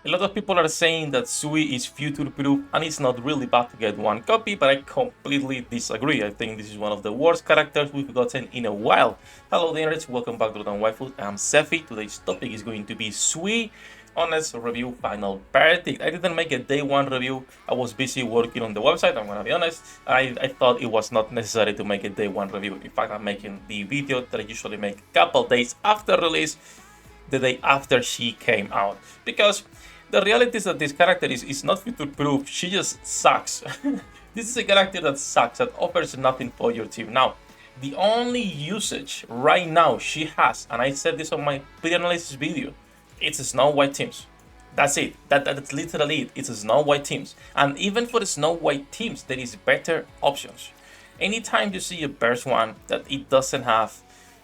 A lot of people are saying that Sui is future-proof and it's not really bad to get one copy, but I completely disagree. I think this is one of the worst characters we've gotten in a while. Hello nerds, welcome back to Waifus. I'm Sefhi. Today's topic is going to be Sui. Honest review, final verdict. I didn't make a day one review. I was busy working on the website, I'm gonna be honest. I thought it was not necessary to make a day one review. In fact, I'm making the video that I usually make a couple days after release, the day after she came out. Because the reality is that this character is not future proof, she just sucks. This is a character that sucks, that offers nothing for your team. Now, the only usage right now she has, and I said this on my pre-analysis video, it's Snow White teams. That's it. That's literally it. It's Snow White teams. And even for the Snow White teams, there is better options. Anytime you see a burst one that it doesn't have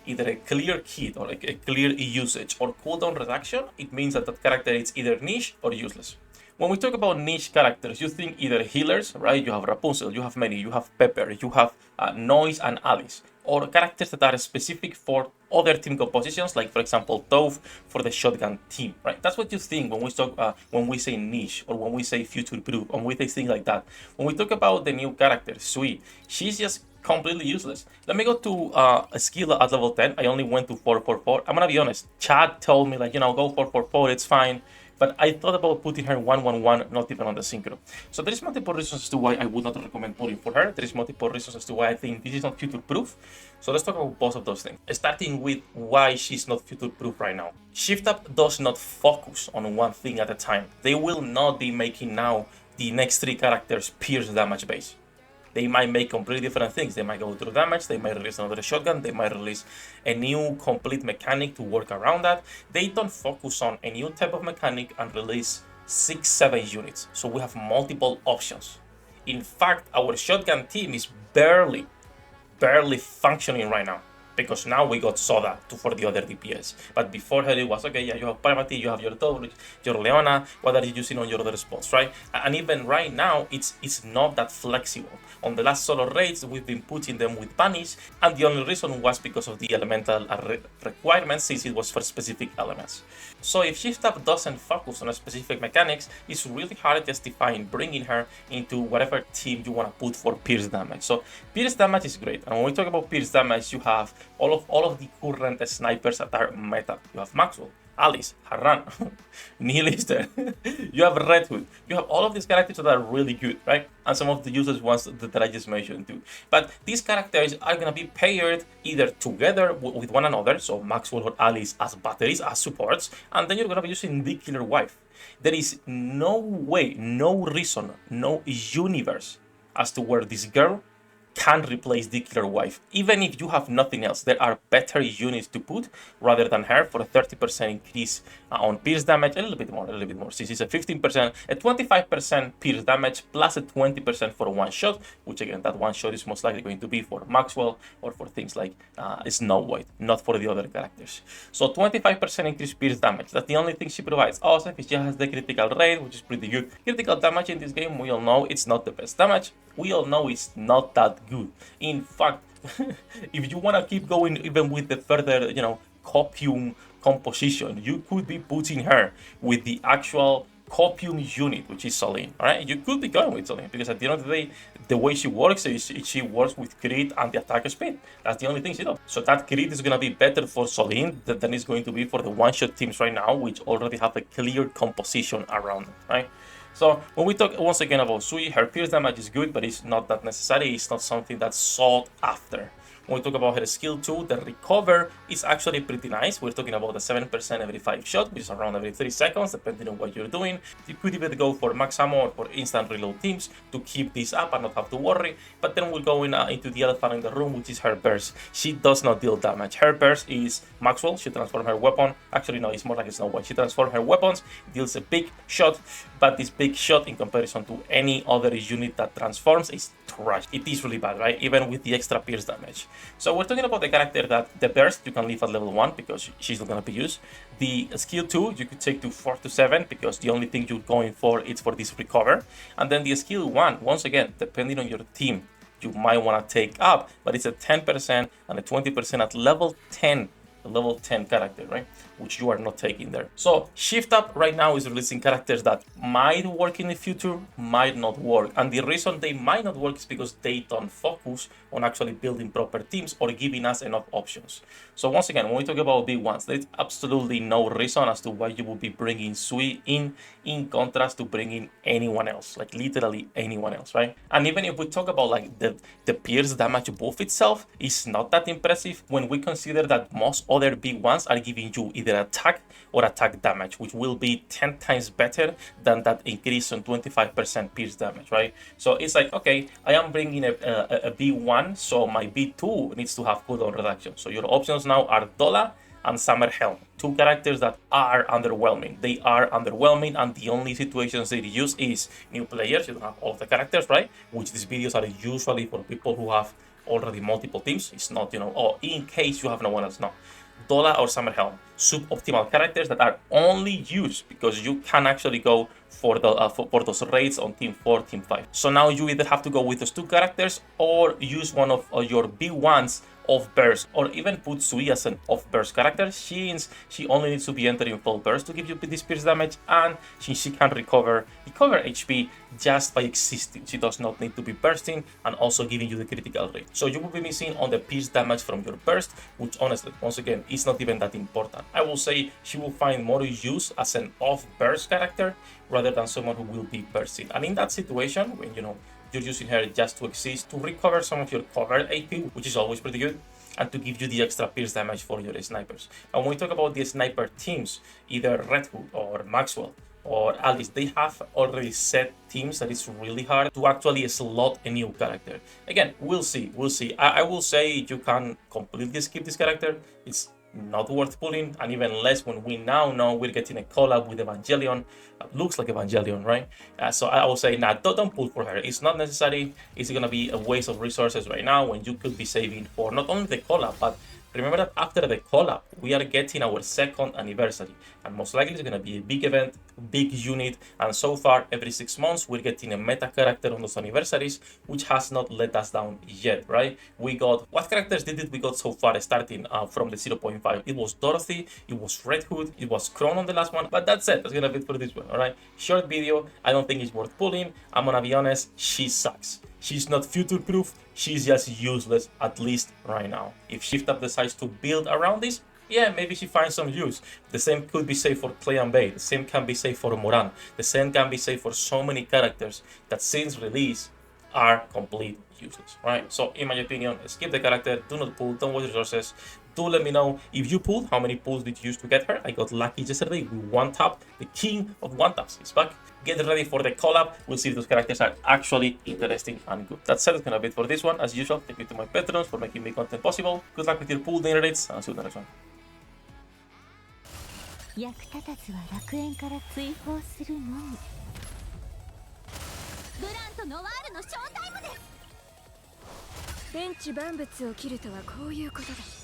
either a clear kit or a clear usage or cooldown reduction, it means that that character is either niche or useless. When we talk about niche characters, you think either healers, right? You have Rapunzel, you have Many, you have Pepper, you have Noise and Alice, or characters that are specific for other team compositions, like for example Toph for the shotgun team, right? That's what you think when we talk, when we say niche or when we say future proof, when we say things like that. When we talk about the new character Sui, she's just completely useless. Let me go to a skill at level 10. I only went to 444. I'm gonna be honest. Chad told me, like, you know, go 444, it's fine. But I thought about putting her 111, not even on the synchro. So there is multiple reasons as to why I would not recommend putting for her. There is multiple reasons as to why I think this is not future proof. So let's talk about both of those things. Starting with why she's not future proof right now. Shift Up does not focus on one thing at a time. They will not be making now the next three characters pierce damage base. They might make completely different things. They might go through damage, they might release another shotgun, they might release a new complete mechanic to work around that. They don't focus on a new type of mechanic and release 6-7 units. So we have multiple options. In fact, our shotgun team is barely functioning right now, because now we got Soda for the other DPS. But before her it was, okay, yeah, you have Parvati, you have your Toph, your Leona, what are you using on your other spots, right? And even right now, it's not that flexible. On the last solo raids, we've been putting them with Banish, and the only reason was because of the elemental requirements, since it was for specific elements. So if Shift Up doesn't focus on a specific mechanics, it's really hard justifying bringing her into whatever team you want to put for pierce damage. So pierce damage is great, and when we talk about pierce damage, you have all of the current snipers that are meta. You have Maxwell, Alice, Harran, Nihilister, you have Red Hood, you have all of these characters that are really good, right? And some of the useless ones that I just mentioned too. But these characters are gonna be paired either together with one another, so Maxwell or Alice as batteries, as supports, and then you're gonna be using the killer wife. There is no way, no reason, no universe as to where this girl can replace the killer wife. Even if you have nothing else, there are better units to put rather than her for a 30% increase on pierce damage, a little bit more, since it's a 15%, a 25% pierce damage plus a 20% for one shot, which again, that one shot is most likely going to be for Maxwell or for things like Snow White, not for the other characters. So 25% increase pierce damage, that's the only thing she provides. Also, she has the critical rate, which is pretty good. Critical damage in this game, we all know it's not the best damage. We all know it's not that good. In fact, if you want to keep going even with the further, you know, copium composition, you could be putting her with the actual copium unit, which is Celine. All right, you could be going with Celine, because at the end of the day, the way she works is she works with crit and the attack speed. That's the only thing she does. So that crit is going to be better for Celine than it's going to be for the one-shot teams right now, which already have a clear composition around them, right? So when we talk once again about Sui, her pierce damage is good, but it's not that necessary. It's not something that's sought after. When we talk about her skill 2, the recover is actually pretty nice. We're talking about a 7% every 5 shot, which is around every 3 seconds, depending on what you're doing. You could even go for max ammo or for instant reload teams to keep this up and not have to worry. But then we'll go into the elephant in the room, which is her burst. She does not deal damage. Her burst is Maxwell. She transforms her weapon. Actually, no, it's more like a Snow White. She transforms her weapons, deals a big shot, but this big shot in comparison to any other unit that transforms is trash. It is really bad, right? Even with the extra pierce damage. So we're talking about the character that the burst you can leave at level 1 because she's not going to be used. The skill 2 you could take to 4 to 7 because the only thing you're going for is for this recover. And then the skill 1, once again, depending on your team, you might want to take up, but it's a 10% and a 20% at level 10 character, right? which you are not taking there. So Shift Up right now is releasing characters that might work in the future, might not work. And the reason they might not work is because they don't focus on actually building proper teams or giving us enough options. So once again, when we talk about big ones, there's absolutely no reason as to why you will be bringing Sui in contrast to bringing anyone else, like literally anyone else, right? And even if we talk about like the pierce damage buff itself is not that impressive when we consider that most other big ones are giving you either attack or attack damage, which will be 10 times better than that increase on 25% pierce damage, right? So it's like, okay, I am bringing a B1, so my B2 needs to have cooldown reduction. So your options now are Dola and Summer Helm, two characters that are underwhelming. They are underwhelming, and the only situations they use is new players. You don't have all of the characters, right? Which these videos are usually for people who have already multiple teams. It's not, you know, oh, in case you have no one else. No. Dola or Summer Helm, suboptimal characters that are only used because you can actually go for the for those raids on team 4, team 5. So now you either have to go with those two characters or use one of your B1s off burst, or even put Sui as an off burst character since she only needs to be entering full burst to give you this pierce damage, and since she can recover HP just by existing. She does not need to be bursting and also giving you the critical rate. So you will be missing on the pierce damage from your burst, which honestly, once again, is not even that important. I will say she will find more use as an off burst character rather than someone who will be bursting. And in that situation, when you're using her just to exist, to recover some of your covered AP, which is always pretty good, and to give you the extra pierce damage for your snipers. And when we talk about the sniper teams, either Red Hood or Maxwell or Alice, they have already set teams that it's really hard to actually slot a new character. Again, we'll see. I will say you can completely skip this character. It's not worth pulling, and even less when we now know we're getting a collab with Evangelion. Looks like Evangelion, right? So I will say, nah, don't pull for her. It's not necessary. It's gonna be a waste of resources right now when you could be saving for not only the collab, but remember that after the collab, we are getting our 2nd anniversary, and most likely it's going to be a big event, big unit, and so far, every 6 months, we're getting a meta character on those anniversaries, which has not let us down yet, right? We got, what characters did we got so far starting from the 0.5? It was Dorothy, it was Red Hood, it was Kron on the last one, but that's it, that's going to be it for this one, all right? Short video, I don't think it's worth pulling. I'm going to be honest, she sucks. She's not future-proof, she's just useless, at least right now. If Shift Up decides to build around this, yeah, maybe she finds some use. The same could be said for Clay and Bay, the same can be said for Moran, the same can be said for so many characters that since release are complete useless, right? So in my opinion, skip the character, do not pull, don't waste resources. Do let me know if you pulled, how many pulls did you use to get her? I got lucky yesterday with one tap, the king of one taps is back. Get ready for the collab. We'll see if those characters are actually interesting and good. That said, it's gonna be it for this one. As usual, thank you to my patrons for making me content possible. Good luck with your pool dinner rates, and I'll see you in the next one. 役立たずは楽園から追放するのみ。ブランとノワールのショータイムです。天地万物を切るとはこういうことだ。